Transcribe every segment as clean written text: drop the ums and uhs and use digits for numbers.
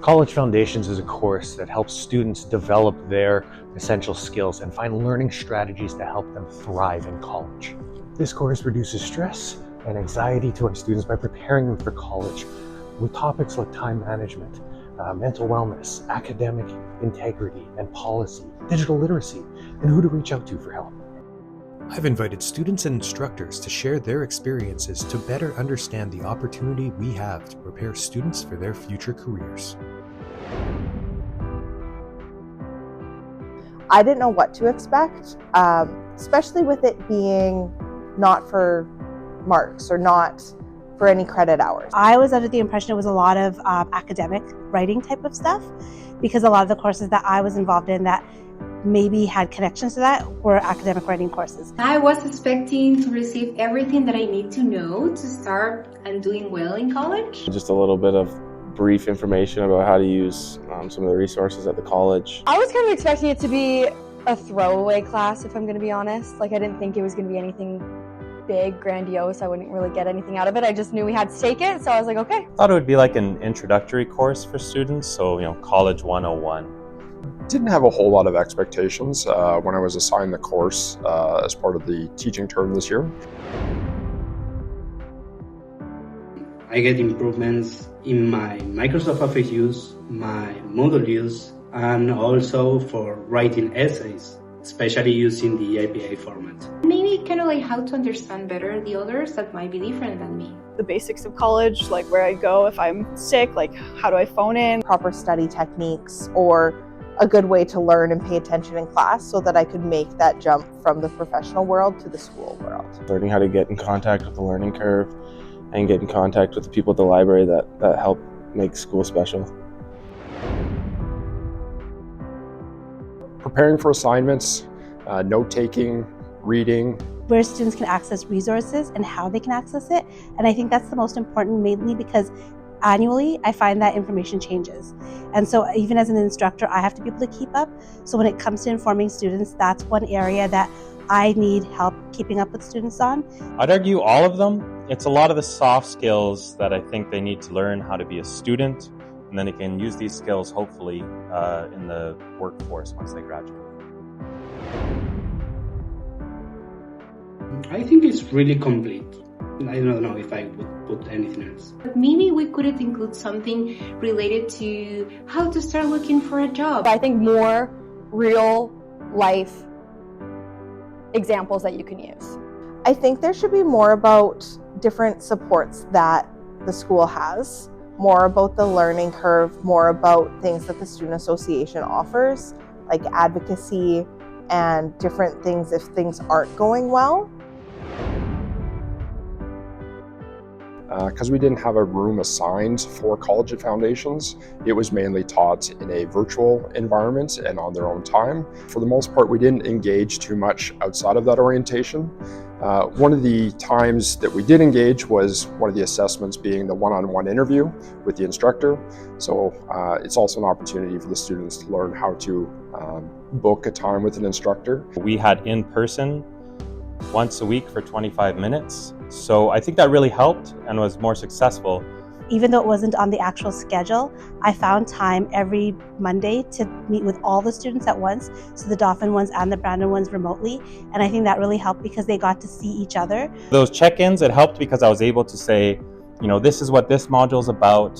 College Foundations is a course that helps students develop their essential skills and find learning strategies to help them thrive in college. This course reduces stress and anxiety to our students by preparing them for college with topics like time management, mental wellness, academic integrity and policy, digital literacy, and who to reach out to for help. I've invited students and instructors to share their experiences to better understand the opportunity we have to prepare students for their future careers. I didn't know what to expect, especially with it being not for marks or not for any credit hours. I was under the impression it was a lot of academic writing type of stuff, because a lot of the courses that I was involved in that maybe had connections to that were academic writing courses. I was expecting to receive everything that I need to know to start and doing well in college. Just a little bit of brief information about how to use some of the resources at the college. I was kind of expecting it to be a throwaway class, if I'm going to be honest. Like, I didn't think it was going to be anything big, grandiose. I wouldn't really get anything out of it. I just knew we had to take it, so I was like, okay. I thought it would be like an introductory course for students, so College 101. Didn't have a whole lot of expectations when I was assigned the course as part of the teaching term this year. I get improvements in my Microsoft Office use, my Moodle use, and also for writing essays, especially using the APA format. Maybe kind of like how to understand better the others that might be different than me. The basics of college, like where I go if I'm sick, like how do I phone in? Proper study techniques, or a good way to learn and pay attention in class so that I could make that jump from the professional world to the school world. Learning how to get in contact with the learning curve and get in contact with the people at the library that help make school special. Preparing for assignments, note-taking, reading. Where students can access resources and how they can access it. And I think that's the most important, mainly because annually I find that information changes. And so even as an instructor, I have to be able to keep up. So when it comes to informing students, that's one area that I need help keeping up with students on. I'd argue all of them. It's a lot of the soft skills that I think they need to learn how to be a student, and then they can use these skills hopefully in the workforce once they graduate. I think it's really complete. I don't know if I would put anything else. But maybe we could include something related to how to start looking for a job. I think more real life examples that you can use. I think there should be more about different supports that the school has, more about the learning curve, more about things that the Student Association offers, like advocacy and different things if things aren't going well. Because we didn't have a room assigned for College of Foundations, it was mainly taught in a virtual environment and on their own time. For the most part, we didn't engage too much outside of that orientation. One of the times that we did engage was one of the assessments being the one-on-one interview with the instructor. So it's also an opportunity for the students to learn how to book a time with an instructor. We had in-person once a week for 25 minutes. So I think that really helped and was more successful. Even though it wasn't on the actual schedule, I found time every Monday to meet with all the students at once, so the Dauphin ones and the Brandon ones remotely. And I think that really helped because they got to see each other. Those check-ins, it helped because I was able to say, this is what this module is about.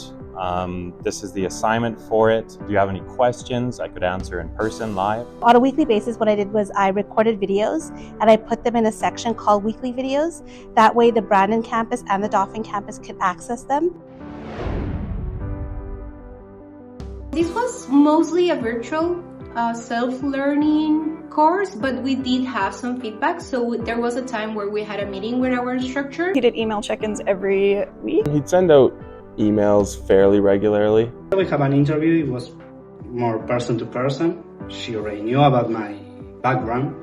This is the assignment for it. Do you have any questions? I could answer in person, live. On a weekly basis, what I did was I recorded videos and I put them in a section called weekly videos. That way the Brandon campus and the Dauphin campus could access them. This was mostly a virtual self-learning course, but we did have some feedback. So there was a time where we had a meeting with our instructor. He did email check-ins every week. He'd send out emails fairly regularly. We have an interview. It was more person to person. She already knew about my background,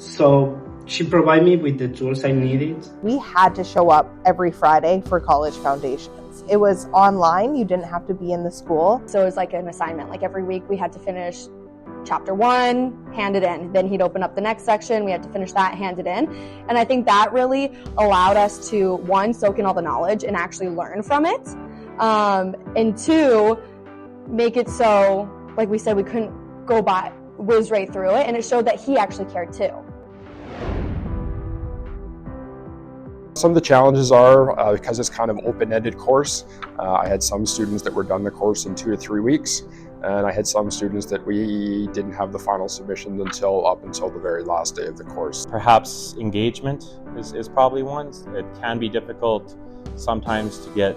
so she provided me with the tools I needed. We had to show up every Friday for College Foundations. It was online. You didn't have to be in the school. So it was like an assignment. Like every week we had to finish chapter 1, hand it in. Then he'd open up the next section. We had to finish that, hand it in. And I think that really allowed us to, one, soak in all the knowledge and actually learn from it. And two, make it so, like we said, we couldn't whiz right through it, and it showed that he actually cared too. Some of the challenges are, because it's kind of open-ended course, I had some students that were done the course in 2 to 3 weeks, and I had some students that we didn't have the final submissions up until the very last day of the course. Perhaps engagement is probably one. It can be difficult sometimes to get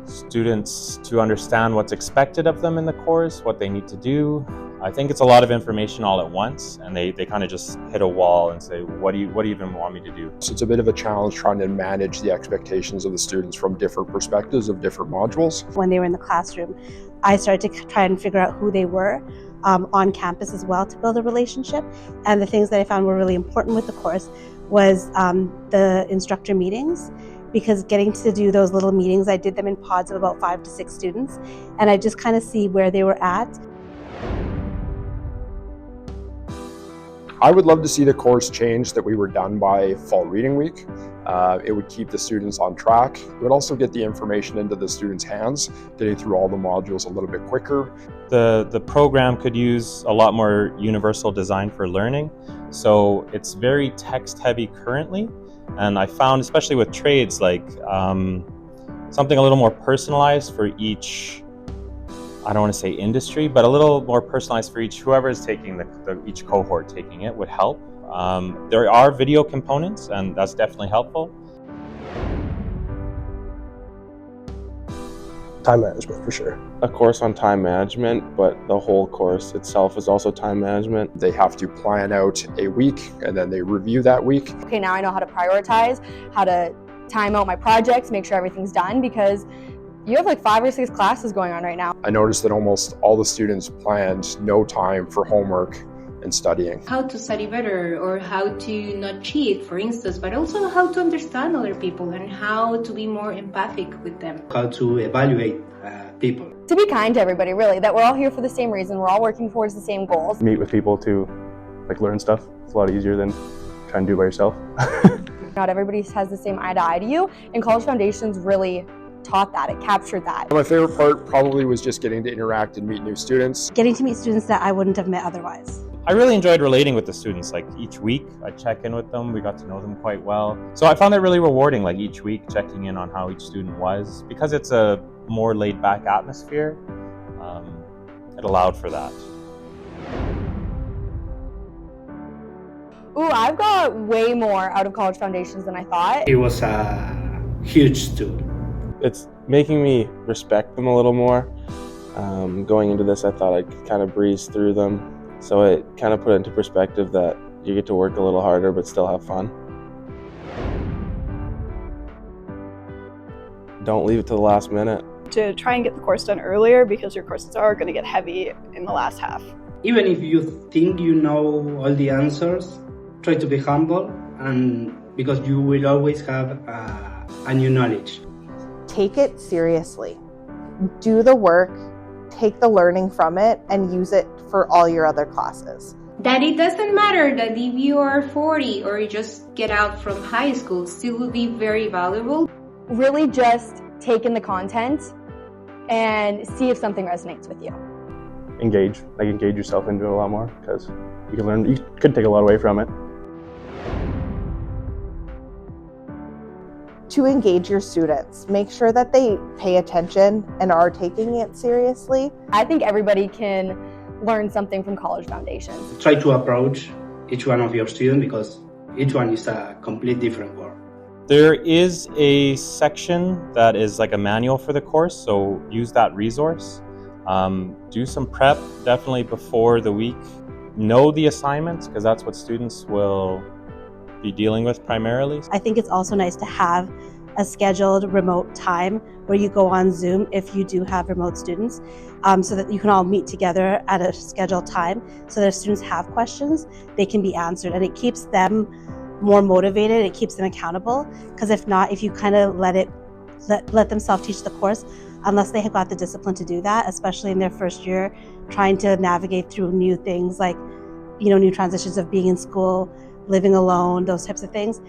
students to understand what's expected of them in the course, what they need to do. I think it's a lot of information all at once, and they kind of just hit a wall and say, what do you even want me to do? So it's a bit of a challenge trying to manage the expectations of the students from different perspectives of different modules. When they were in the classroom, I started to try and figure out who they were on campus as well to build a relationship. And the things that I found were really important with the course was the instructor meetings, because getting to do those little meetings, I did them in pods of about 5 to 6 students, and I just kind of see where they were at. I would love to see the course change, that we were done by fall reading week. It would keep the students on track. It would also get the information into the students' hands, getting through all the modules a little bit quicker. The program could use a lot more universal design for learning. So it's very text heavy currently. And I found, especially with trades, like something a little more personalized for each, I don't want to say industry, but a little more personalized for whoever is taking each cohort taking it would help. There are video components, and that's definitely helpful. Time management for sure. A course on time management, but the whole course itself is also time management. They have to plan out a week, and then they review that week. Okay, now I know how to prioritize, how to time out my projects, make sure everything's done, because you have like 5 or 6 classes going on right now. I noticed that almost all the students planned no time for homework and studying. How to study better, or how to not cheat, for instance, but also how to understand other people and how to be more empathic with them. How to evaluate people. To be kind to everybody, really, that we're all here for the same reason, we're all working towards the same goals. Meet with people to learn stuff. It's a lot easier than trying to do it by yourself. Not everybody has the same eye to eye to you, and College Foundations really taught that, it captured that. My favorite part probably was just getting to interact and meet new students. Getting to meet students that I wouldn't have met otherwise. I really enjoyed relating with the students. Like each week I check in with them, we got to know them quite well. So I found that really rewarding, like each week checking in on how each student was. Because it's a more laid back atmosphere, it allowed for that. Ooh, I've got way more out of College Foundations than I thought. It was a huge tool. It's making me respect them a little more. Going into this, I thought I'd kind of breeze through them. So it kind of put it into perspective that you get to work a little harder but still have fun. Don't leave it to the last minute. To try and get the course done earlier, because your courses are going to get heavy in the last half. Even if you think you know all the answers, try to be humble, and because you will always have a new knowledge. Take it seriously. Do the work, take the learning from it, and use it for all your other classes. That it doesn't matter that if you are 40 or you just get out from high school, still will be very valuable. Really just take in the content and see if something resonates with you. Engage yourself into it a lot more, because you could take a lot away from it. To engage your students, make sure that they pay attention and are taking it seriously. I think everybody can learn something from College Foundations. Try to approach each one of your students, because each one is a complete different world. There is a section that is like a manual for the course, so use that resource. Do some prep definitely before the week. Know the assignments, because that's what students will be dealing with primarily. I think it's also nice to have a scheduled remote time where you go on Zoom if you do have remote students, so that you can all meet together at a scheduled time, so that if students have questions, they can be answered, and it keeps them more motivated, it keeps them accountable, because if not, if you kind of let them self-teach the course, unless they have got the discipline to do that, especially in their first year, trying to navigate through new things like, new transitions of being in school, living alone, those types of things.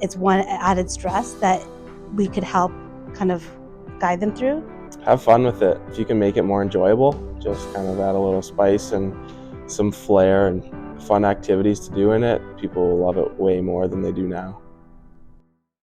It's one added stress that we could help kind of guide them through. have fun with it. If you can make it more enjoyable, just kind of add a little spice and some flair and fun activities to do in it, people will love it way more than they do now.